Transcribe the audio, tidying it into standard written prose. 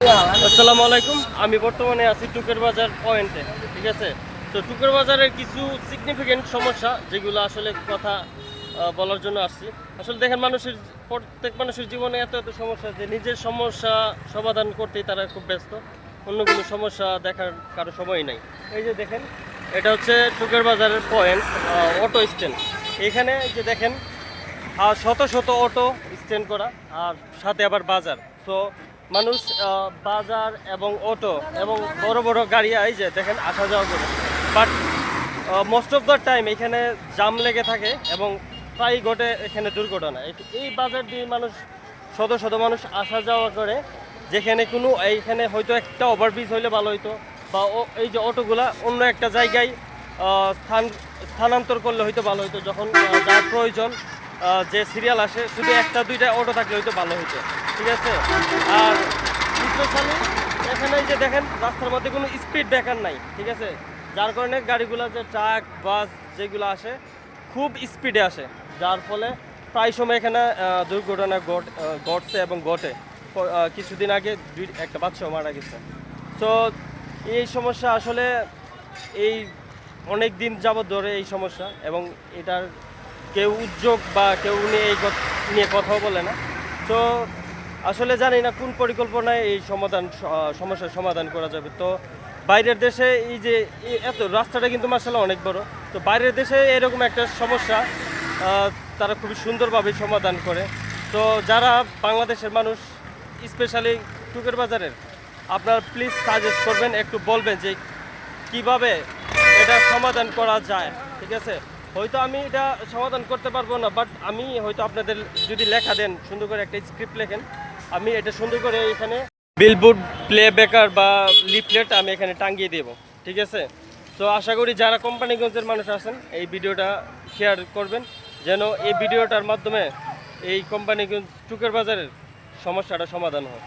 আসসালামু আলাইকুম। আমি বর্তমানে আছি টুকের বাজার পয়েন্টে, ঠিক আছে। তো টুকের বাজারের কিছু সিগনিফিকেন্ট সমস্যা যেগুলো আসলে কথা বলার জন্য আসছি। আসলে দেখেন, প্রত্যেক মানুষের জীবনে এত এত সমস্যা যে নিজের সমস্যা সমাধান করতেই তারা খুব ব্যস্ত, অন্য কোনো সমস্যা দেখার কারো সময় নাই। এই যে দেখেন, এটা হচ্ছে টুকের বাজারের পয়েন্ট, অটো স্ট্যান্ড। এখানে যে দেখেন শত শত অটো স্ট্যান্ড করা, আর সাথে আবার বাজার। সো মানুষ বাজার এবং অটো এবং বড় বড় গাড়ি এই যে দেখেন আসা যাওয়া করে। But most of the time এখানে জাম লেগে থাকে এবং প্রায় ঘটে এখানে দুর্ঘটনা। এই বাজার দিয়ে শত শত মানুষ আসা যাওয়া করে, যেখানে এইখানে হয়তো একটা ওভারব্রিজ হইলে ভালো হইতো, বা এই যে অটোগুলা অন্য একটা জায়গায় স্থানান্তর করলে হয়তো ভালো হইতো। যখন যার প্রয়োজন, যে সিরিয়াল আসে, শুধু একটা দুইটা অটো থাকলে হয়তো ভালো হইতো, ঠিক আছে। আর স্পেশালি এখানে যে দেখেন রাস্তার মধ্যে কোনো স্পিড ব্রেকার নাই, ঠিক আছে, যার কারণে গাড়িগুলো যে ট্রাক বাস যেগুলো আসে খুব স্পিডে আসে, যার ফলে প্রায় সময় এখানে দুর্ঘটনা ঘটছে এবং ঘটে। কিছুদিন আগে একটা বাচ্চাও মারা গেছে। তো এই সমস্যা আসলে এই অনেক দিন যাবত ধরে এই সমস্যা, এবং এটার কেউ উদ্যোগ বা কেউ নিয়ে কথাও বলে না। তো আসলে জানি না কোন পরিকল্পনায় এই সমস্যার সমাধান করা যাবে। তো বাইরের দেশে এই যে এত রাস্তাটা কিন্তু মার্শাল্লাহ অনেক বড়, তো বাইরের দেশে এরকম একটা সমস্যা তারা খুবই সুন্দরভাবে সমাধান করে। তো যারা বাংলাদেশের মানুষ, স্পেশালি টুকের বাজারের, আপনারা প্লিজ সাজেস্ট করবেন, একটু বলবেন যে কিভাবে এটা সমাধান করা যায়, ঠিক আছে। হয়তো আমি এটা সমাধান করতে পারবো না, বাট আমি হয়তো আপনাদের যদি লেখা দেন, সুন্দর করে একটা স্ক্রিপ্ট লেখেন, আমি এটা সুন্দর করে এখানে বিলবোর্ড, প্লে ব্যাকার বা লিফলেট আমি এখানে টাঙ্গিয়ে দেব, ঠিক আছে। তো আশা করি যারা কোম্পানিগঞ্জের মানুষ আছেন এই ভিডিওটা শেয়ার করবেন, যেন এই ভিডিওটার মাধ্যমে এই কোম্পানিগঞ্জ টুকের বাজারের সমস্যাটা সমাধান হয়।